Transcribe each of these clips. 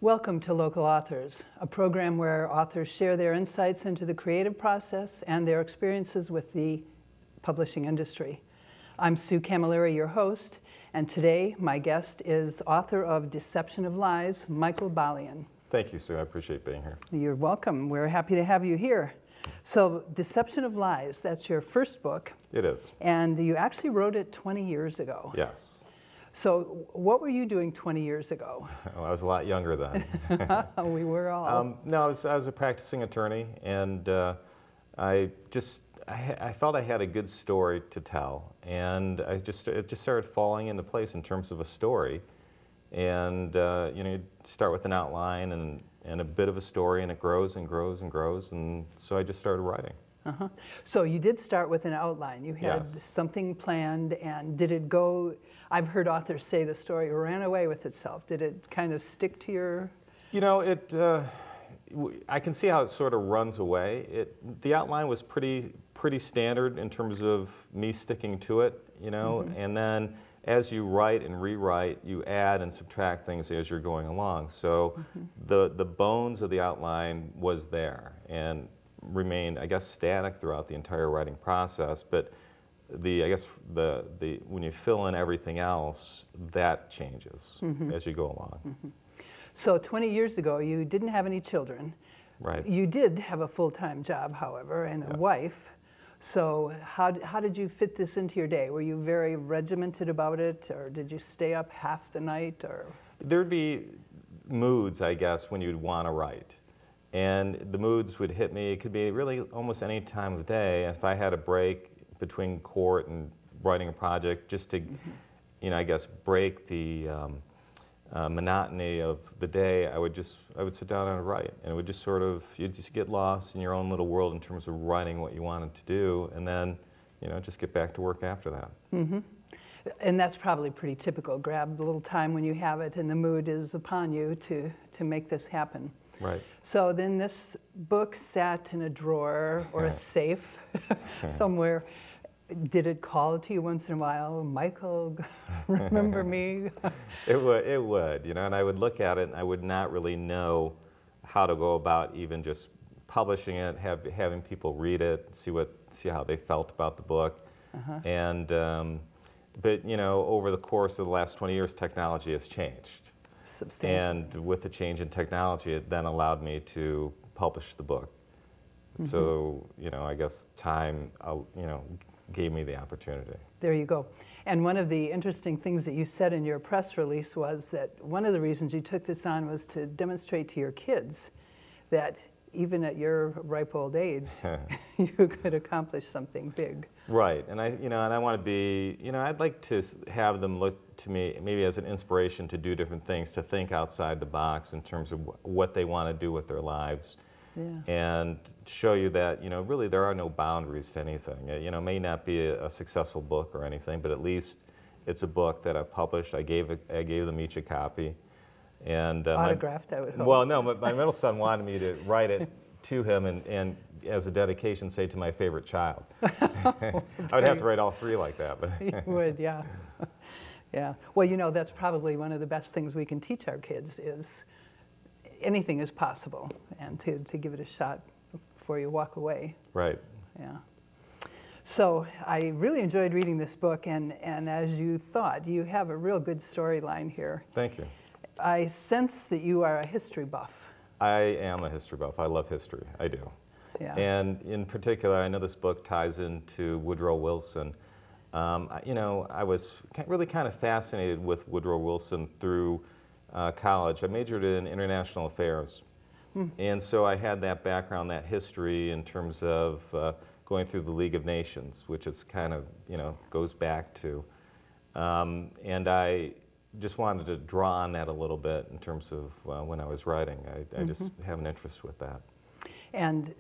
Welcome to Local Authors, a program where authors share their insights into the creative process and their experiences with the publishing industry. I'm Sue Camilleri, your host, and today my guest is author of Deception of Lies, Michael Balian. Thank you, Sue. I appreciate being here. You're welcome. We're happy to have you here. So, Deception of Lies, that's your first book. It is. And you actually wrote it 20 years ago. Yes. So what were you doing 20 years ago? Well, I was a lot younger then. We were all. No, I was a practicing attorney, and I felt I had a good story to tell, and it just started falling into place in terms of a story. And you start with an outline and a bit of a story, and it grows and grows and grows, and so I just started writing. Uh-huh. So you did start with an outline. You had Yes. something planned, and did it go? I've heard authors say the story ran away with itself. Did it kind of stick to your? You know, I can see how it sort of runs away. The outline was pretty standard in terms of me sticking to it, and then as you write and rewrite, you add and subtract things as you're going along. So the bones of the outline was there and remained, I guess, static throughout the entire writing process. But when you fill in everything else, that changes as you go along. So 20 years ago, you didn't have any children. Right. You did have a full-time job, however, and a Yes. wife. So how did you fit this into your day? Were you very regimented about it, or did you stay up half the night? Or There'd be moods, I guess, when you'd want to write. And the moods would hit me. It could be really almost any time of day. If I had a break between court and writing a project, just to, I guess, break the monotony of the day, I would sit down and write, and it would just you'd just get lost in your own little world in terms of writing what you wanted to do, and then, just get back to work after that. And that's probably pretty typical. Grab a little time when you have it, and the mood is upon you to make this happen. Right. So then this book sat in a drawer or a safe somewhere. Did it call to you once in a while, Michael, remember me? It would, and I would look at it and I would not really know how to go about even just publishing it, having people read it, see how they felt about the book. And, but over the course of the last 20 years, technology has changed. Substantially. And with the change in technology, it then allowed me to publish the book. So, I guess time, gave me the opportunity. There you go. And one of the interesting things that you said in your press release was that one of the reasons you took this on was to demonstrate to your kids that even at your ripe old age, you could accomplish something big. Right, and I want to be, I'd like to have them look to me maybe as an inspiration to do different things, to think outside the box in terms of what they want to do with their lives. Yeah. And show you that, really there are no boundaries to anything. It may not be a successful book or anything, but at least it's a book that I've published. I gave them each a copy. And autographed, I would hope. Well, no, my middle son wanted me to write it to him and as a dedication, say to my favorite child. I would have to write all three like that. But you would, yeah. Yeah. Well, that's probably one of the best things we can teach our kids is anything is possible, and to give it a shot before you walk away. Right. Yeah. So I really enjoyed reading this book, and as you thought, you have a real good storyline here. Thank you. I sense that you are a history buff. I am a history buff. I love history. I do. Yeah. And in particular, I know this book ties into Woodrow Wilson. I was really kind of fascinated with Woodrow Wilson through college. I majored in international affairs. And so I had that background, that history in terms of going through the League of Nations, which is kind of, goes back to. And I just wanted to draw on that a little bit in terms of when I was writing. I just have an interest with that. And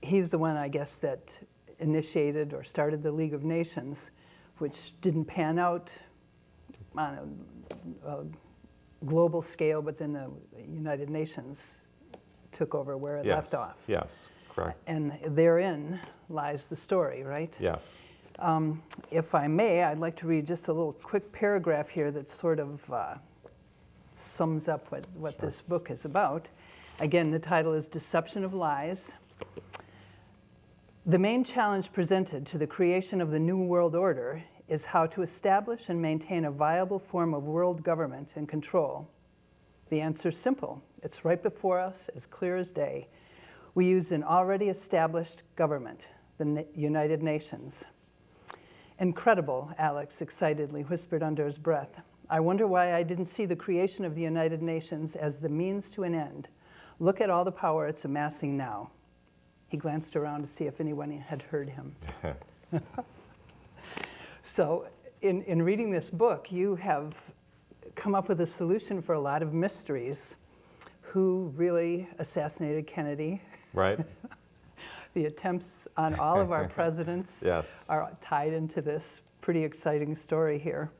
he's the one, I guess, that initiated or started the League of Nations, which didn't pan out on a global scale, but then the United Nations took over where it left off. Yes, correct. And therein lies the story, right? Yes. If I may, I'd like to read just a little quick paragraph here that sort of sums up what Sure. this book is about. Again, the title is Deception of Lies. The main challenge presented to the creation of the New World Order is how to establish and maintain a viable form of world government and control. The answer's simple. It's right before us, as clear as day. We use an already established government, the United Nations. Incredible, Alex excitedly whispered under his breath. I wonder why I didn't see the creation of the United Nations as the means to an end. Look at all the power it's amassing now. He glanced around to see if anyone had heard him. So in reading this book, you have come up with a solution for a lot of mysteries. Who really assassinated Kennedy? Right. The attempts on all of our presidents Yes. are tied into this pretty exciting story here.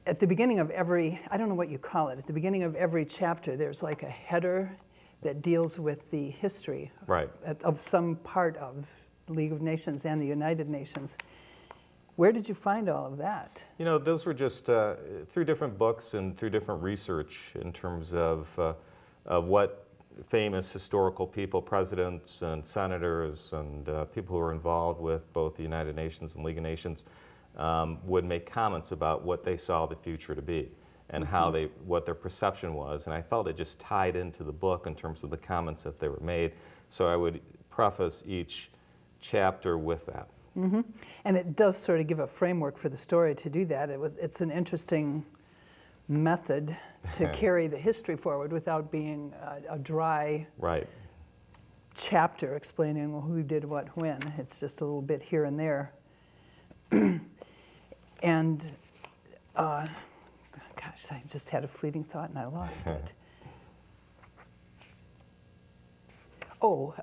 At the beginning of every, I don't know what you call it, at the beginning of every chapter, there's like a header that deals with the history Right. of some part of the League of Nations and the United Nations. Where did you find all of that? You know, those were just through different books and through different research in terms of what famous historical people, presidents and senators and people who were involved with both the United Nations and League of Nations would make comments about what they saw the future to be and how what their perception was. And I felt it just tied into the book in terms of the comments that they were made. So I would preface each chapter with that. Mm-hmm. And it does sort of give a framework for the story to do that. It's an interesting method to carry the history forward without being a dry Right. chapter explaining who did what when. It's just a little bit here and there. And gosh, I just had a fleeting thought and I lost it. Oh,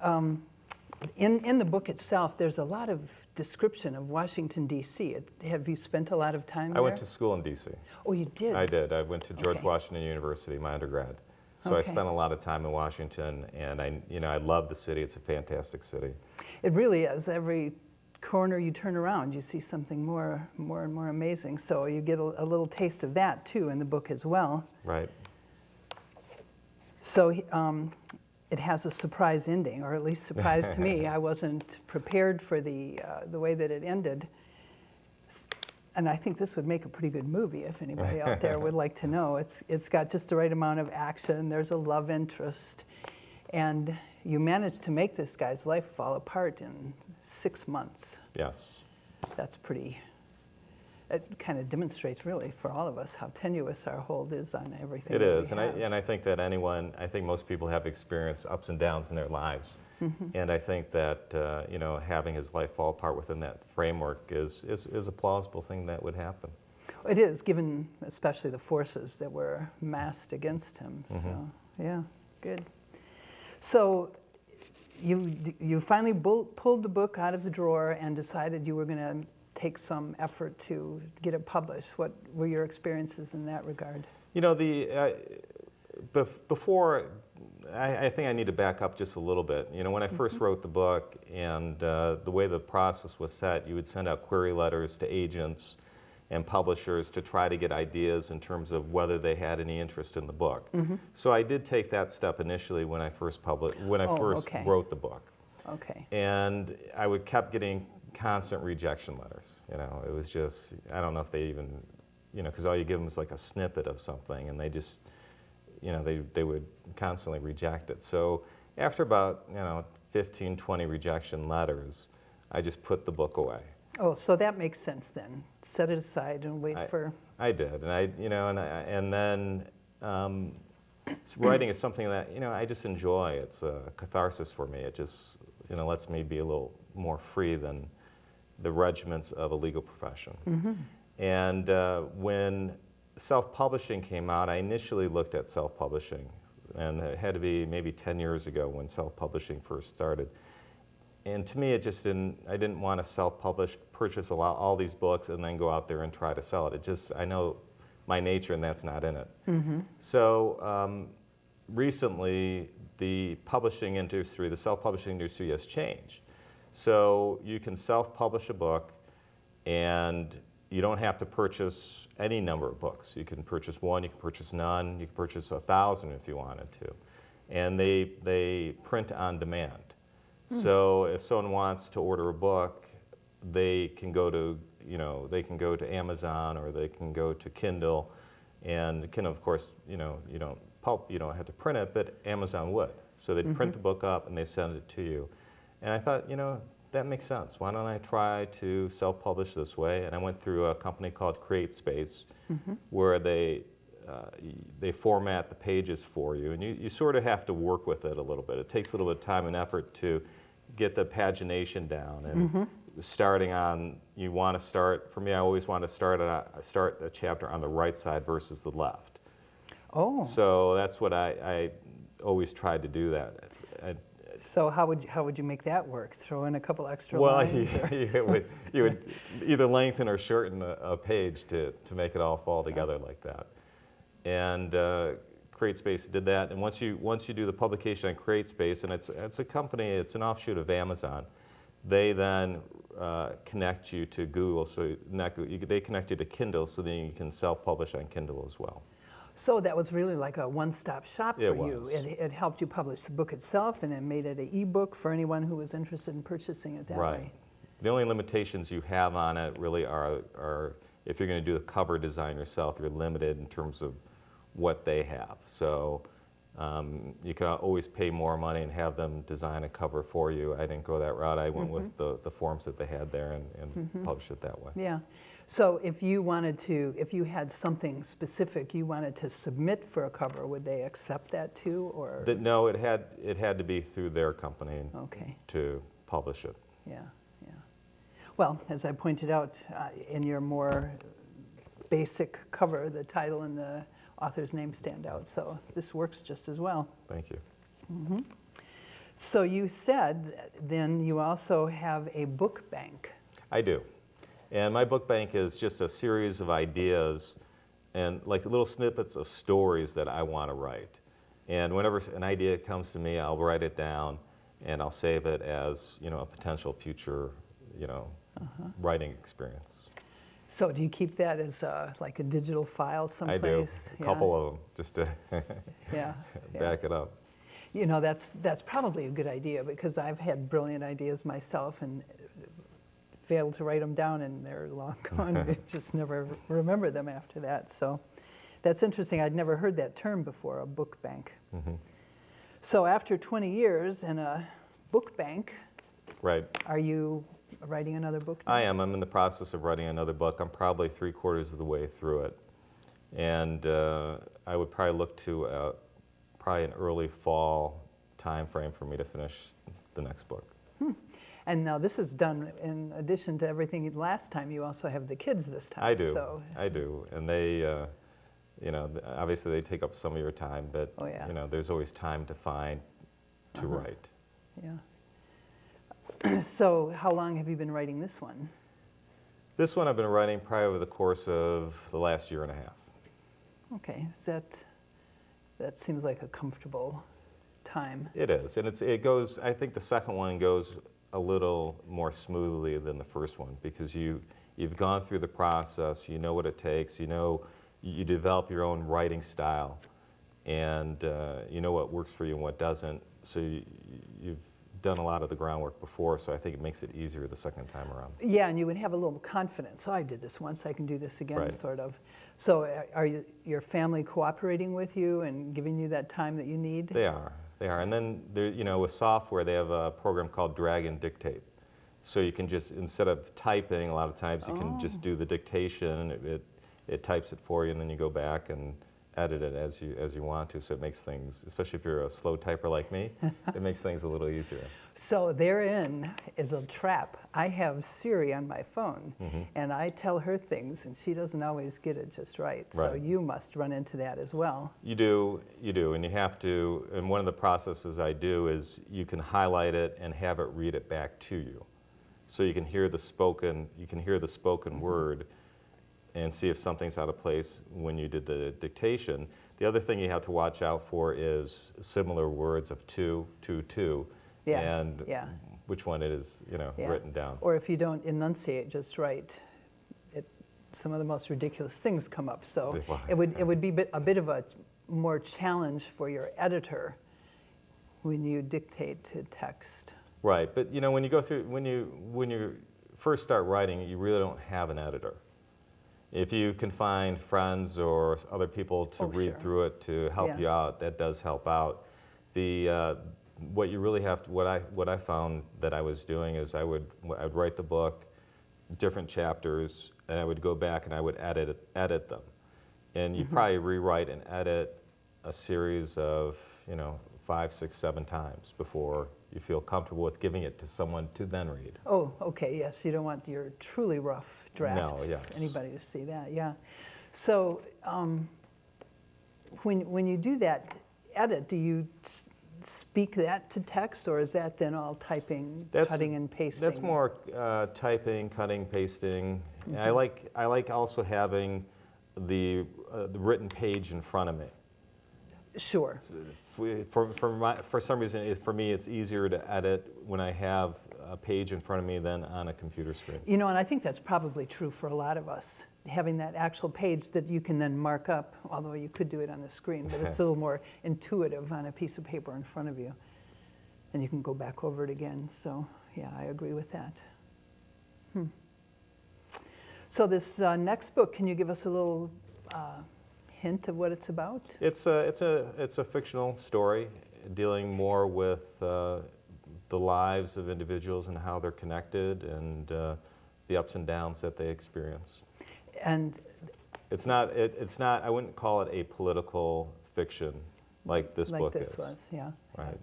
in the book itself, there's a lot of description of Washington, D.C. Have you spent a lot of time there? I went to school in D.C. Oh, you did? I did. I went to George Okay. Washington University, my undergrad. So I Okay. spent a lot of time in Washington, and I love the city. It's a fantastic city. It really is. Every corner you turn around, you see something more and more amazing. So you get a little taste of that too in the book as well. Right. So it has a surprise ending, or at least surprised me. I wasn't prepared for the way that it ended. And I think this would make a pretty good movie if anybody out there would like to know. It's got just the right amount of action. There's a love interest. And you managed to make this guy's life fall apart in 6 months. Yes. That's pretty, it kind of demonstrates really for all of us how tenuous our hold is on everything. It that is, we and have. I think that I think most people have experienced ups and downs in their lives. And I think that, having his life fall apart within that framework is a plausible thing that would happen. It is, given especially the forces that were massed against him. So, yeah, good. So you finally pulled the book out of the drawer and decided you were going to take some effort to get it published. What were your experiences in that regard? You know, before, I think I need to back up just a little bit. You know, when I first wrote the book and the way the process was set, you would send out query letters to agents and publishers to try to get ideas in terms of whether they had any interest in the book. So I did take that step initially when I first okay. wrote the book. Okay. And I kept getting constant rejection letters. You know, it was just, I don't know if they even, because all you give them is like a snippet of something, and they just, they would constantly reject it. So after about, 15, 20 rejection letters, I just put the book away. Oh, so that makes sense then. Set it aside and wait for. I did, and then writing is something that I just enjoy. It's a catharsis for me. It just lets me be a little more free than the regiments of a legal profession. And when self-publishing came out, I initially looked at self-publishing, and it had to be maybe 10 years ago when self-publishing first started. And to me, I didn't want to self-publish, purchase all these books, and then go out there and try to sell it. I know my nature, and that's not in it. So recently, the self-publishing industry has changed. So you can self-publish a book, and you don't have to purchase any number of books. You can purchase one, you can purchase none, you can purchase 1,000 if you wanted to. And they print on demand. So if someone wants to order a book, they can go to, they can go to Amazon or they can go to Kindle. And Kindle, of course, you don't have to print it, but Amazon would. So they'd print the book up and they send it to you. And I thought, that makes sense. Why don't I try to self-publish this way? And I went through a company called CreateSpace, where they format the pages for you, and you sort of have to work with it a little bit. It takes a little bit of time and effort to get the pagination down. And starting on, you want to start. For me, I always want to start a chapter on the right side versus the left. Oh. So that's what I always tried to do that. So how would you make that work? Throw in a couple extra Well, lines? you would either lengthen or shorten a page to make it all fall together like that. And CreateSpace did that. And once you do the publication on CreateSpace, and it's a company, it's an offshoot of Amazon, they then connect you to Google. So they connect you to Kindle, so then you can self-publish on Kindle as well. So that was really like a one-stop shop for you. Was. It helped you publish the book itself, and it made it an e-book for anyone who was interested in purchasing it that way. The only limitations you have on it really are if you're going to do the cover design yourself, you're limited in terms of what they have. So you can always pay more money and have them design a cover for you. I didn't go that route. I went with the forms that they had there and published it that way. Yeah. So if you had something specific you wanted to submit for a cover, would they accept that too, or? No, it had to be through their company to publish it. Yeah, yeah. Well, as I pointed out, in your more basic cover, the title and the author's name stand out, so this works just as well. Thank you. So you said then you also have a book bank. I do. And my book bank is just a series of ideas and like little snippets of stories that I want to write. And whenever an idea comes to me, I'll write it down and I'll save it as, a potential future, writing experience. So do you keep that as like a digital file someplace? I do. A couple of them, just to back it up. That's probably a good idea, because I've had brilliant ideas myself and failed to write them down, and they're long gone. I just never remember them after that. So that's interesting. I'd never heard that term before, a book bank. So after 20 years in a book bank, are you writing another book now? I am. I'm in the process of writing another book. I'm probably 3/4 of the way through it. And I would probably look to probably an early fall time frame for me to finish the next book. And now this is done in addition to everything last time. You also have the kids this time. I do. So. I do. And they, obviously they take up some of your time, but, there's always time to find to write. Yeah. So how long have you been writing this one? This one I've been writing probably over the course of the last year and a half. Okay. That seems like a comfortable time. It is. And it goes, I think the second one goes a little more smoothly than the first one, because you've gone through the process, you know what it takes, you develop your own writing style, and you know what works for you and what doesn't. So you've done a lot of the groundwork before, so I think it makes it easier the second time around. Yeah, and you would have a little confidence. So I did this once, I can do this again, Right. sort of. So are your family cooperating with you and giving you that time that you need? They are. And then, with software, they have a program called Drag and Dictate. So you can just, instead of typing, a lot of times you can just do the dictation, and it types it for you, and then you go back and edit it as you want to. So it makes things, especially if you're a slow typer like me, it makes things a little easier. So therein is a trap. I have Siri on my phone, and I tell her things, and she doesn't always get it just right. So you must run into that as well. You do, and you have to, and one of the processes I do is you can highlight it and have it read it back to you. So you can hear the spoken word and see if something's out of place when you did the dictation. The other thing you have to watch out for is similar words of to, and which one it is, written down. Or if you don't enunciate just right, it some of the most ridiculous things come up. So Well, it would be a bit of a more challenge for your editor when you dictate to text. Right, but you know, when you go through, when you first start writing, you really don't have an editor. If you can find friends or other people to read Sure. through it to help Yeah. you out, that does help out. What you really have to, what I found that I was doing is I'd write the book, different chapters, and I would go back and I would edit them. And you probably rewrite and edit a series of, 5, 6, 7 times before you feel comfortable with giving it to someone to then read. Oh, okay, yes, you don't want your truly rough draft No, yes. for anybody to see that, yeah. So when you do that edit, do you speak that to text, or is that then all typing, cutting and pasting? That's more typing, cutting, pasting. I like also having the written page in front of me. Sure. For some reason, for me, it's easier to edit when I have a page in front of me than on a computer screen. You know, and I think that's probably true for a lot of us, having that actual page that you can then mark up, although you could do it on the screen, but it's a little more intuitive on a piece of paper in front of you. And you can go back over it again. So, yeah, I agree with that. So this next book, can you give us a little hint of what it's about? It's a fictional story dealing more with the lives of individuals and how they're connected and the ups and downs that they experience. And it's not. I wouldn't call it a political fiction like this book is. Like this was, yeah. Right.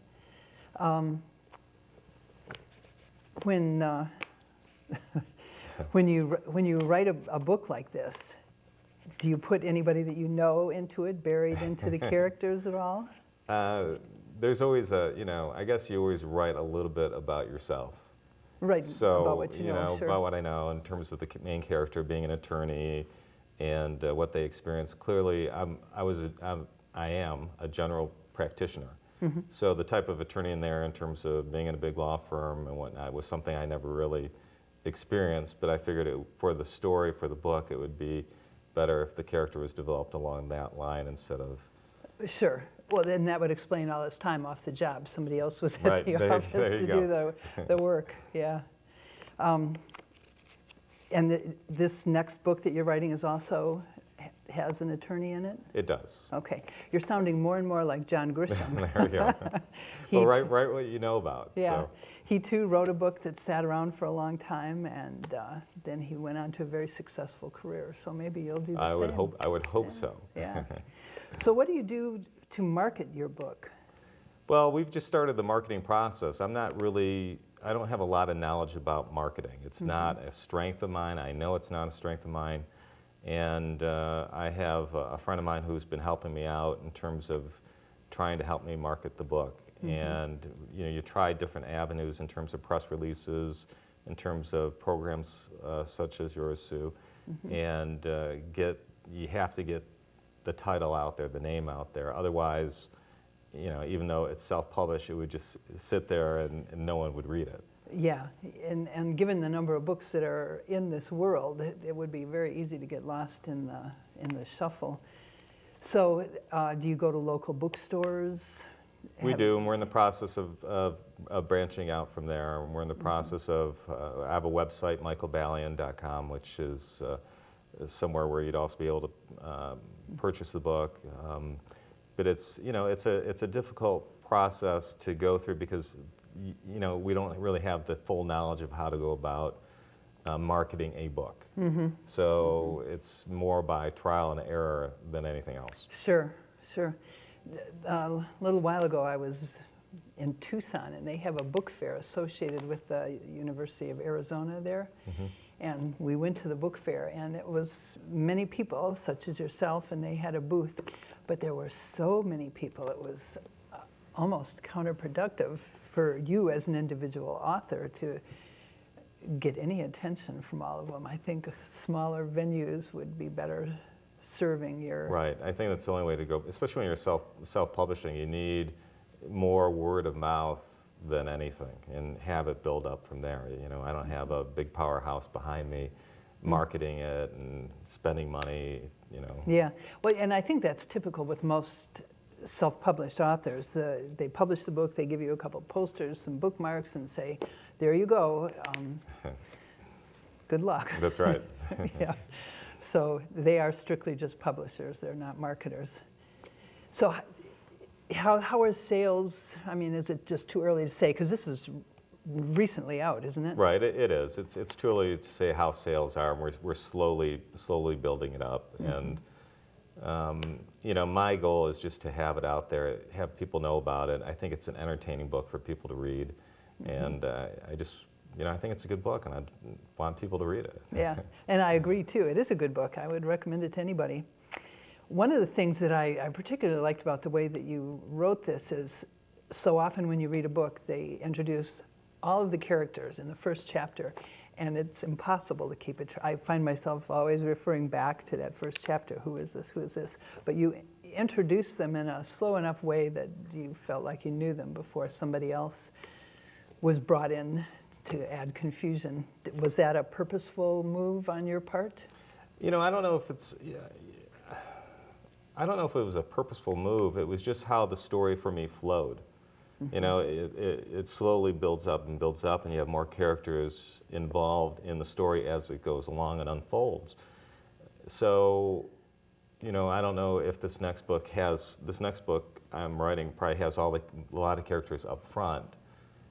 When you write a book like this, do you put anybody that you know into it, buried into the characters at all? There's always I guess you always write a little bit about yourself. Right, So, about what you know, sure. about what I know in terms of the main character being an attorney and what they experience. Clearly, I am a general practitioner. So the type of attorney in there in terms of being in a big law firm and whatnot was something I never really experienced, but I figured for the story, for the book, it would be better if the character was developed along that line instead of... Sure. Well, then that would explain all his time off the job. Somebody else was at Right, the office to do the work. Yeah. And this next book that you're writing is also has an attorney in it? It does. Okay. You're sounding more and more like John Grisham. There we go. Well, write what you know about. Yeah. So. He too wrote a book that sat around for a long time, and then he went on to a very successful career. So maybe you'll do the same. I would hope so. Yeah. So what do you do to market your book? Well, we've just started the marketing process. I don't have a lot of knowledge about marketing. It's not a strength of mine. I know it's not a strength of mine. And I have a friend of mine who's been helping me out in terms of trying to help me market the book. And you try different avenues in terms of press releases, in terms of programs such as yours, Sue, and you have to get the title out there, the name out there. Otherwise, even though it's self-published, it would just sit there and no one would read it. Yeah, and given the number of books that are in this world, it would be very easy to get lost in the shuffle. So, do you go to local bookstores? We do, and we're in the process of branching out from there. We're in the process of, I have a website, michaelbalian.com, which is somewhere where you'd also be able to purchase the book. But it's a difficult process to go through because we don't really have the full knowledge of how to go about marketing a book. So it's more by trial and error than anything else. Sure, sure. A little while ago, I was in Tucson, and they have a book fair associated with the University of Arizona there. And we went to the book fair, and it was many people, such as yourself, and they had a booth. But there were so many people, it was almost counterproductive for you as an individual author to get any attention from all of them. I think smaller venues would be better serving your... Right, I think that's the only way to go, especially when you're self-publishing. You need more word of mouth than anything and have it build up from there. I don't have a big powerhouse behind me marketing it and spending money, Yeah, well, and I think that's typical with most self-published authors. They publish the book, they give you a couple posters, some bookmarks, and say, there you go, good luck. That's right. Yeah, so they are strictly just publishers, they're not marketers. So how are sales? I mean, is it just too early to say? Because this is recently out, isn't it? Right, it is. It's too early to say how sales are, and we're slowly building it up. And my goal is just to have it out there, have people know about it. I think it's an entertaining book for people to read, and I think it's a good book, and I want people to read it. Yeah, and I agree too. It is a good book. I would recommend it to anybody. One of the things that I particularly liked about the way that you wrote this is so often when you read a book, they introduce all of the characters in the first chapter, and it's impossible to keep it. I find myself always referring back to that first chapter. Who is this? Who is this? But you introduce them in a slow enough way that you felt like you knew them before somebody else was brought in to add confusion. Was that a purposeful move on your part? I don't know if it's. I don't know if it was a purposeful move. It was just how the story for me flowed. It slowly builds up, and you have more characters involved in the story as it goes along and unfolds. So, I don't know if this next book I'm writing probably has a lot of characters up front,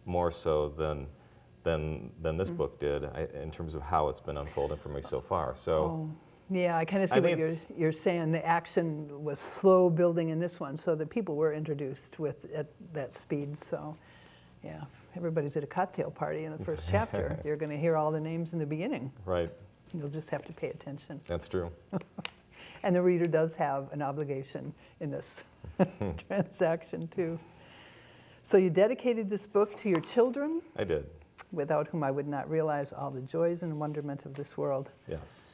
more so than this book did in terms of how it's been unfolding for me so far. So. Oh. Yeah, I kind of see what you're saying. The action was slow building in this one, so the people were introduced at that speed. So, yeah, if everybody's at a cocktail party in the first chapter, you're going to hear all the names in the beginning. Right. You'll just have to pay attention. That's true. And the reader does have an obligation in this transaction, too. So you dedicated this book to your children? I did. Without whom I would not realize all the joys and wonderment of this world. Yes.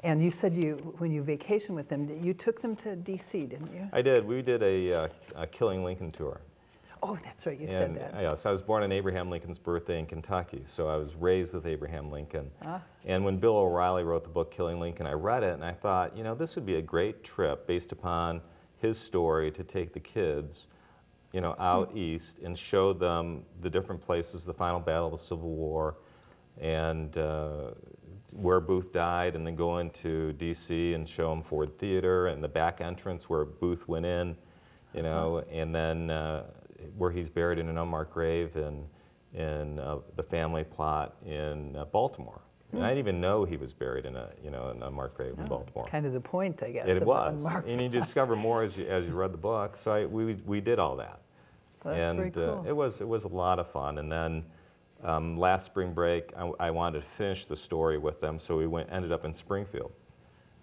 And you said when you vacationed with them, you took them to D.C., didn't you? I did. We did a Killing Lincoln tour. Oh, that's right. You said that. Yes, I was born on Abraham Lincoln's birthday in Kentucky, so I was raised with Abraham Lincoln. And when Bill O'Reilly wrote the book Killing Lincoln, I read it, and I thought, this would be a great trip based upon his story to take the kids, out east and show them the different places, the final battle of the Civil War, and where Booth died, and then go into D.C. and show them Ford Theater and the back entrance where Booth went in, and then where he's buried in an unmarked grave in the family plot in Baltimore. And I didn't even know he was buried in an unmarked grave in Baltimore. Kind of the point, I guess. It was, and you discover more as you read the book. So we did all that. Well, that's very cool. It was a lot of fun. And then last spring break, I wanted to finish the story with them, so we ended up in Springfield.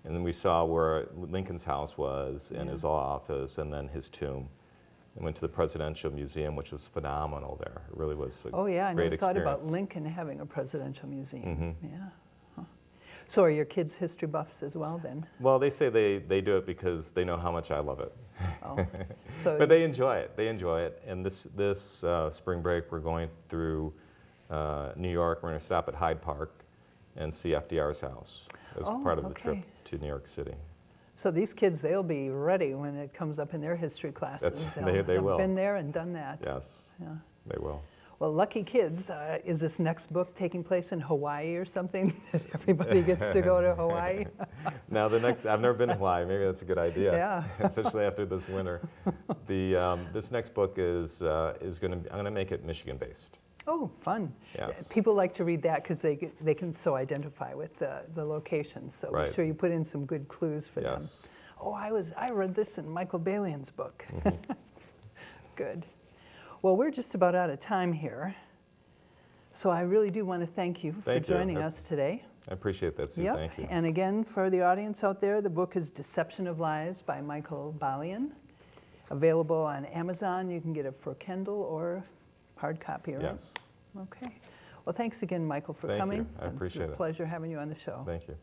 And then we saw where Lincoln's house was, and his office, and then his tomb. And went to the Presidential Museum, which was phenomenal there. It really was a Oh yeah, I great never thought experience. about Lincoln having a presidential museum. Mm-hmm. Yeah. Huh. So are your kids history buffs as well then? Well, they say they do it because they know how much I love it. Oh. So But they enjoy it. They enjoy it. And this spring break, we're going through New York. We're going to stop at Hyde Park and see FDR's house as part of the trip to New York City. So these kids, they'll be ready when it comes up in their history classes. They will. Been there and done that. Yes, yeah. They will. Well, lucky kids. Is this next book taking place in Hawaii or something? Everybody gets to go to Hawaii? Now I've never been to Hawaii. Maybe that's a good idea. Yeah. Especially after this winter. This next book is going to. I'm going to make it Michigan-based. Oh, fun. Yes. People like to read that because they can so identify with the locations. So Right. I'm sure you put in some good clues for them. Yes. Oh, I read this in Michael Balian's book. Mm-hmm. Good. Well, we're just about out of time here. So I really do want to thank you for joining us today. I appreciate that, Sue. Yep. Thank you. And again, for the audience out there, the book is Deception of Lies by Michael Balian. Available on Amazon. You can get it for Kindle or hard copy, right? Yes. Okay. Well, thanks again, Michael, for Thank coming. you. I appreciate it. It's a pleasure having you on the show. Thank you.